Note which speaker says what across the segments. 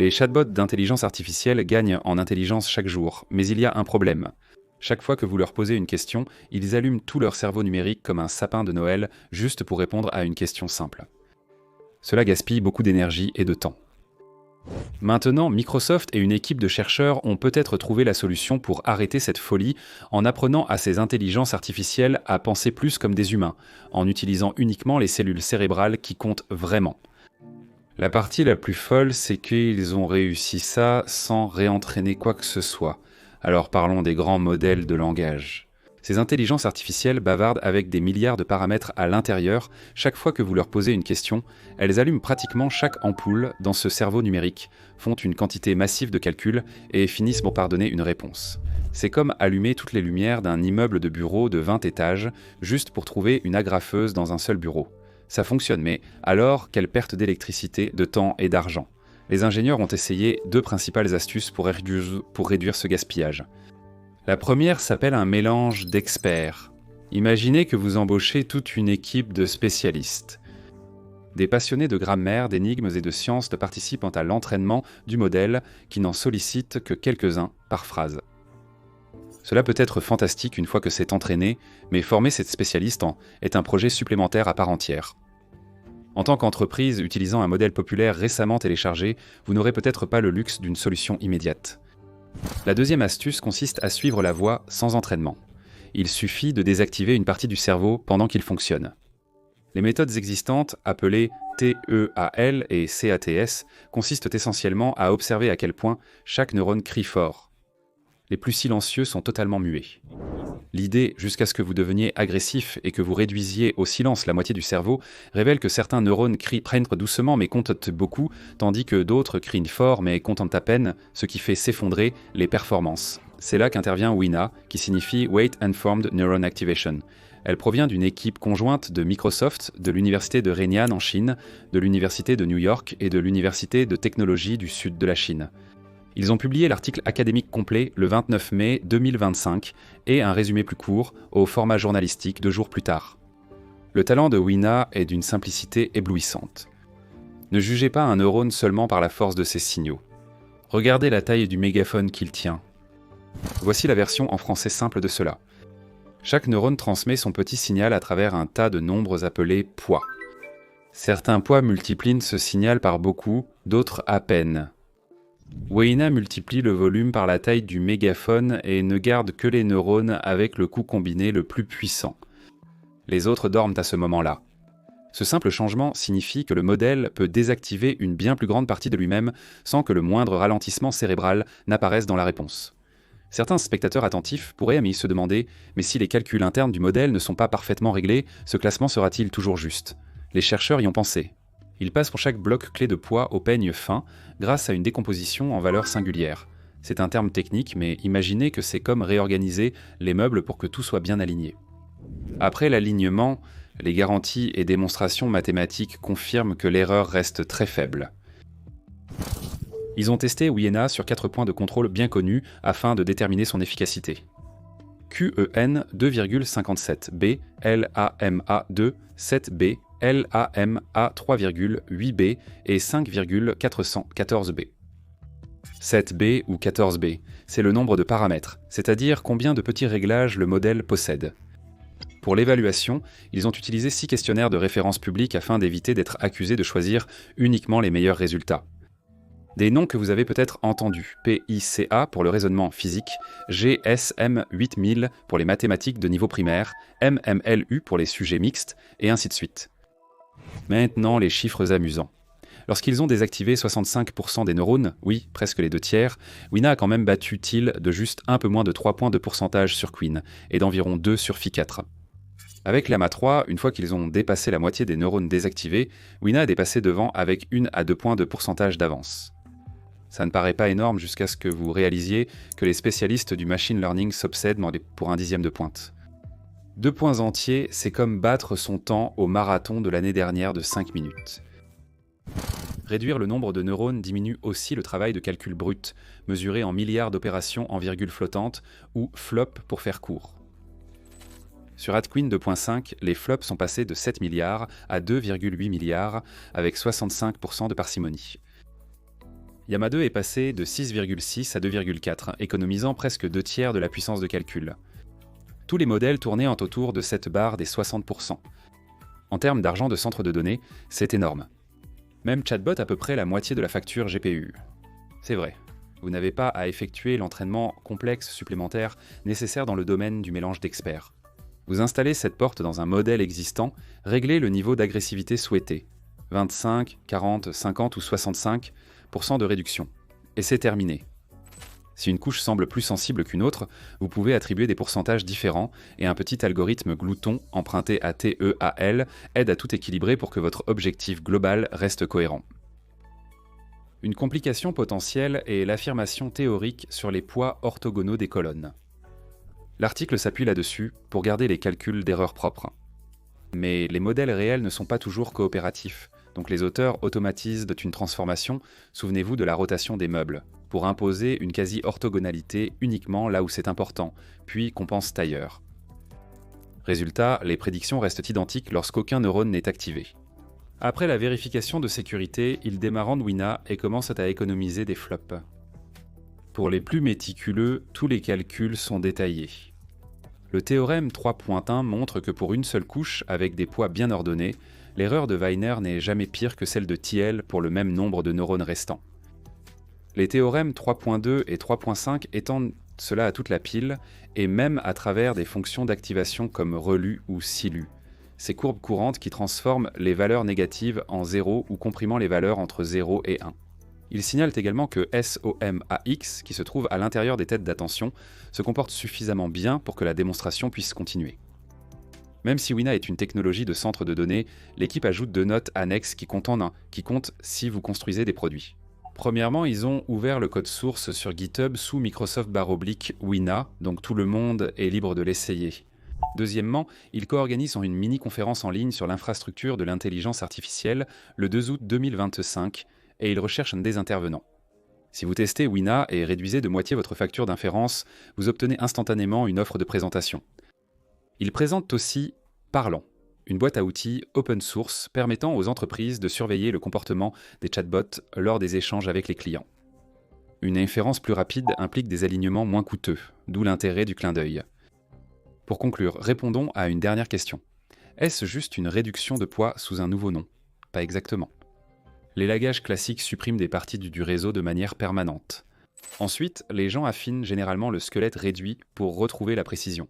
Speaker 1: Les chatbots d'intelligence artificielle gagnent en intelligence chaque jour, mais il y a un problème. Chaque fois que vous leur posez une question, ils allument tout leur cerveau numérique comme un sapin de Noël juste pour répondre à une question simple. Cela gaspille beaucoup d'énergie et de temps. Maintenant, Microsoft et une équipe de chercheurs ont peut-être trouvé la solution pour arrêter cette folie en apprenant à ces intelligences artificielles à penser plus comme des humains, en utilisant uniquement les cellules cérébrales qui comptent vraiment. La partie la plus folle, c'est qu'ils ont réussi ça sans réentraîner quoi que ce soit. Alors parlons des grands modèles de langage. Ces intelligences artificielles bavardent avec des milliards de paramètres à l'intérieur. Chaque fois que vous leur posez une question, elles allument pratiquement chaque ampoule dans ce cerveau numérique, font une quantité massive de calculs et finissent par donner une réponse. C'est comme allumer toutes les lumières d'un immeuble de bureau de 20 étages, juste pour trouver une agrafeuse dans un seul bureau. Ça fonctionne, mais alors, quelle perte d'électricité, de temps et d'argent. Les ingénieurs ont essayé 2 principales astuces pour réduire ce gaspillage. La première s'appelle un mélange d'experts. Imaginez que vous embauchez toute une équipe de spécialistes. Des passionnés de grammaire, d'énigmes et de sciences participent à l'entraînement du modèle qui n'en sollicite que quelques-uns par phrase. Cela peut être fantastique une fois que c'est entraîné, mais former ces spécialistes est un projet supplémentaire à part entière. En tant qu'entreprise utilisant un modèle populaire récemment téléchargé, vous n'aurez peut-être pas le luxe d'une solution immédiate. La deuxième astuce consiste à suivre la voie sans entraînement. Il suffit de désactiver une partie du cerveau pendant qu'il fonctionne. Les méthodes existantes, appelées TEAL et CATS, consistent essentiellement à observer à quel point chaque neurone crie fort. Les plus silencieux sont totalement muets. L'idée, jusqu'à ce que vous deveniez agressif et que vous réduisiez au silence la moitié du cerveau, révèle que certains neurones prennent doucement mais contentent beaucoup, tandis que d'autres crient fort mais contentent à peine, ce qui fait s'effondrer les performances. C'est là qu'intervient WINA, qui signifie Weight Informed Neuron Activation. Elle provient d'une équipe conjointe de Microsoft, de l'université de Renhan en Chine, de l'université de New York et de l'université de technologie du sud de la Chine. Ils ont publié l'article académique complet le 29 mai 2025 et un résumé plus court au format journalistique 2 jours plus tard. Le talent de WINA est d'une simplicité éblouissante. Ne jugez pas un neurone seulement par la force de ses signaux. Regardez la taille du mégaphone qu'il tient. Voici la version en français simple de cela. Chaque neurone transmet son petit signal à travers un tas de nombres appelés poids. Certains poids multiplient ce signal par beaucoup, d'autres à peine. WINA multiplie le volume par la taille du mégaphone et ne garde que les neurones avec le coût combiné le plus puissant. Les autres dorment à ce moment-là. Ce simple changement signifie que le modèle peut désactiver une bien plus grande partie de lui-même sans que le moindre ralentissement cérébral n'apparaisse dans la réponse. Certains spectateurs attentifs pourraient se demander « Mais si les calculs internes du modèle ne sont pas parfaitement réglés, ce classement sera-t-il toujours juste ?» Les chercheurs y ont pensé. Ils passent pour chaque bloc clé de poids au peigne fin grâce à une décomposition en valeurs singulières. C'est un terme technique, mais imaginez que c'est comme réorganiser les meubles pour que tout soit bien aligné. Après l'alignement, les garanties et démonstrations mathématiques confirment que l'erreur reste très faible. Ils ont testé WINA sur 4 points de contrôle bien connus afin de déterminer son efficacité. QEN 2,57B, LAMA 2, 7B, LAMA 3,8B et 5,414B. 7B ou 14B, c'est le nombre de paramètres, c'est-à-dire combien de petits réglages le modèle possède. Pour l'évaluation, ils ont utilisé 6 questionnaires de référence publique afin d'éviter d'être accusés de choisir uniquement les meilleurs résultats. Des noms que vous avez peut-être entendus, PICA pour le raisonnement physique, GSM 8000 pour les mathématiques de niveau primaire, MMLU pour les sujets mixtes, et ainsi de suite. Maintenant, les chiffres amusants. Lorsqu'ils ont désactivé 65% des neurones, oui, presque les 2 tiers, WINA a quand même battu TIL de juste un peu moins de 3 points de pourcentage sur Queen, et d'environ 2 sur Phi4. Avec Llama 3, une fois qu'ils ont dépassé la moitié des neurones désactivés, WINA a dépassé devant avec 1 à 2 points de pourcentage d'avance. Ça ne paraît pas énorme jusqu'à ce que vous réalisiez que les spécialistes du machine learning s'obsèdent pour un dixième de pointe. 2 points entiers, c'est comme battre son temps au marathon de l'année dernière de 5 minutes. Réduire le nombre de neurones diminue aussi le travail de calcul brut, mesuré en milliards d'opérations en virgule flottante, ou flop pour faire court. Sur AdQueen 2.5, les flops sont passés de 7 milliards à 2,8 milliards, avec 65% de parcimonie. Llama 2 est passé de 6,6 à 2,4, économisant presque 2 tiers de la puissance de calcul. Tous les modèles tournaient en autour de cette barre des 60%. En termes d'argent de centre de données, c'est énorme. Même Chatbot à peu près la moitié de la facture GPU. C'est vrai, vous n'avez pas à effectuer l'entraînement complexe supplémentaire nécessaire dans le domaine du mélange d'experts. Vous installez cette porte dans un modèle existant, réglez le niveau d'agressivité souhaité, 25, 40, 50 ou 65% de réduction. Et c'est terminé. Si une couche semble plus sensible qu'une autre, vous pouvez attribuer des pourcentages différents et un petit algorithme glouton emprunté à TEAL aide à tout équilibrer pour que votre objectif global reste cohérent. Une complication potentielle est l'affirmation théorique sur les poids orthogonaux des colonnes. L'article s'appuie là-dessus pour garder les calculs d'erreurs propres. Mais les modèles réels ne sont pas toujours coopératifs, donc les auteurs automatisent une transformation, souvenez-vous de la rotation des meubles, pour imposer une quasi-orthogonalité uniquement là où c'est important, puis compensent ailleurs. Résultat, les prédictions restent identiques lorsqu'aucun neurone n'est activé. Après la vérification de sécurité, il démarre Anduina et commence à économiser des flops. Pour les plus méticuleux, tous les calculs sont détaillés. Le théorème 3.1 montre que pour une seule couche, avec des poids bien ordonnés, l'erreur de Wiener n'est jamais pire que celle de Thiel pour le même nombre de neurones restants. Les théorèmes 3.2 et 3.5 étendent cela à toute la pile, et même à travers des fonctions d'activation comme relu ou silu. Ces courbes courantes qui transforment les valeurs négatives en 0 ou comprimant les valeurs entre 0 et 1. Ils signalent également que SOMAX, qui se trouve à l'intérieur des têtes d'attention, se comporte suffisamment bien pour que la démonstration puisse continuer. Même si Wina est une technologie de centre de données, l'équipe ajoute 2 notes annexes qui comptent si vous construisez des produits. Premièrement, ils ont ouvert le code source sur GitHub sous Microsoft/Wina, donc tout le monde est libre de l'essayer. Deuxièmement, ils co-organisent une mini-conférence en ligne sur l'infrastructure de l'intelligence artificielle le 2 août 2025 et ils recherchent des intervenants. Si vous testez Wina et réduisez de moitié votre facture d'inférence, vous obtenez instantanément une offre de présentation. Ils présentent aussi Parlant, une boîte à outils open source permettant aux entreprises de surveiller le comportement des chatbots lors des échanges avec les clients. Une inférence plus rapide implique des alignements moins coûteux, d'où l'intérêt du clin d'œil. Pour conclure, répondons à une dernière question. Est-ce juste une réduction de poids sous un nouveau nom? Pas exactement. L'élagage classique supprime des parties du réseau de manière permanente. Ensuite, les gens affinent généralement le squelette réduit pour retrouver la précision.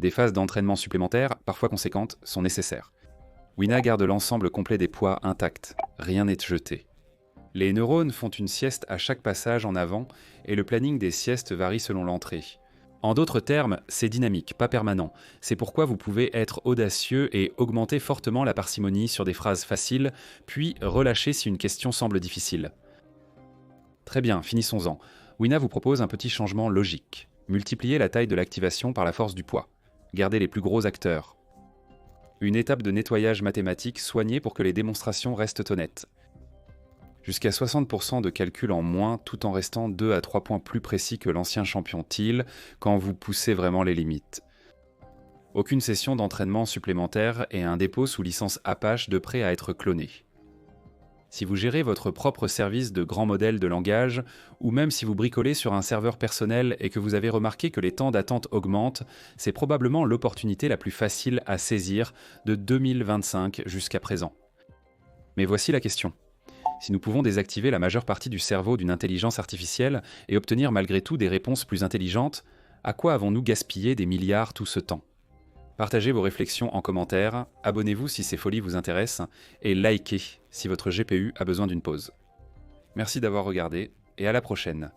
Speaker 1: Des phases d'entraînement supplémentaires, parfois conséquentes, sont nécessaires. Wina garde l'ensemble complet des poids intacts, rien n'est jeté. Les neurones font une sieste à chaque passage en avant et le planning des siestes varie selon l'entrée. En d'autres termes, c'est dynamique, pas permanent. C'est pourquoi vous pouvez être audacieux et augmenter fortement la parcimonie sur des phrases faciles, puis relâcher si une question semble difficile. Très bien, finissons-en. Wina vous propose un petit changement logique. Multipliez la taille de l'activation par la force du poids. Gardez les plus gros acteurs. Une étape de nettoyage mathématique soignée pour que les démonstrations restent honnêtes. Jusqu'à 60% de calcul en moins tout en restant 2 à 3 points plus précis que l'ancien champion Thiel quand vous poussez vraiment les limites. Aucune session d'entraînement supplémentaire et un dépôt sous licence Apache de prêt à être cloné. Si vous gérez votre propre service de grand modèle de langage, ou même si vous bricolez sur un serveur personnel et que vous avez remarqué que les temps d'attente augmentent, c'est probablement l'opportunité la plus facile à saisir de 2025 jusqu'à présent. Mais voici la question. Si nous pouvons désactiver la majeure partie du cerveau d'une intelligence artificielle et obtenir malgré tout des réponses plus intelligentes, à quoi avons-nous gaspillé des milliards tout ce temps? Partagez vos réflexions en commentaire, abonnez-vous si ces folies vous intéressent, et likez si votre GPU a besoin d'une pause. Merci d'avoir regardé, et à la prochaine.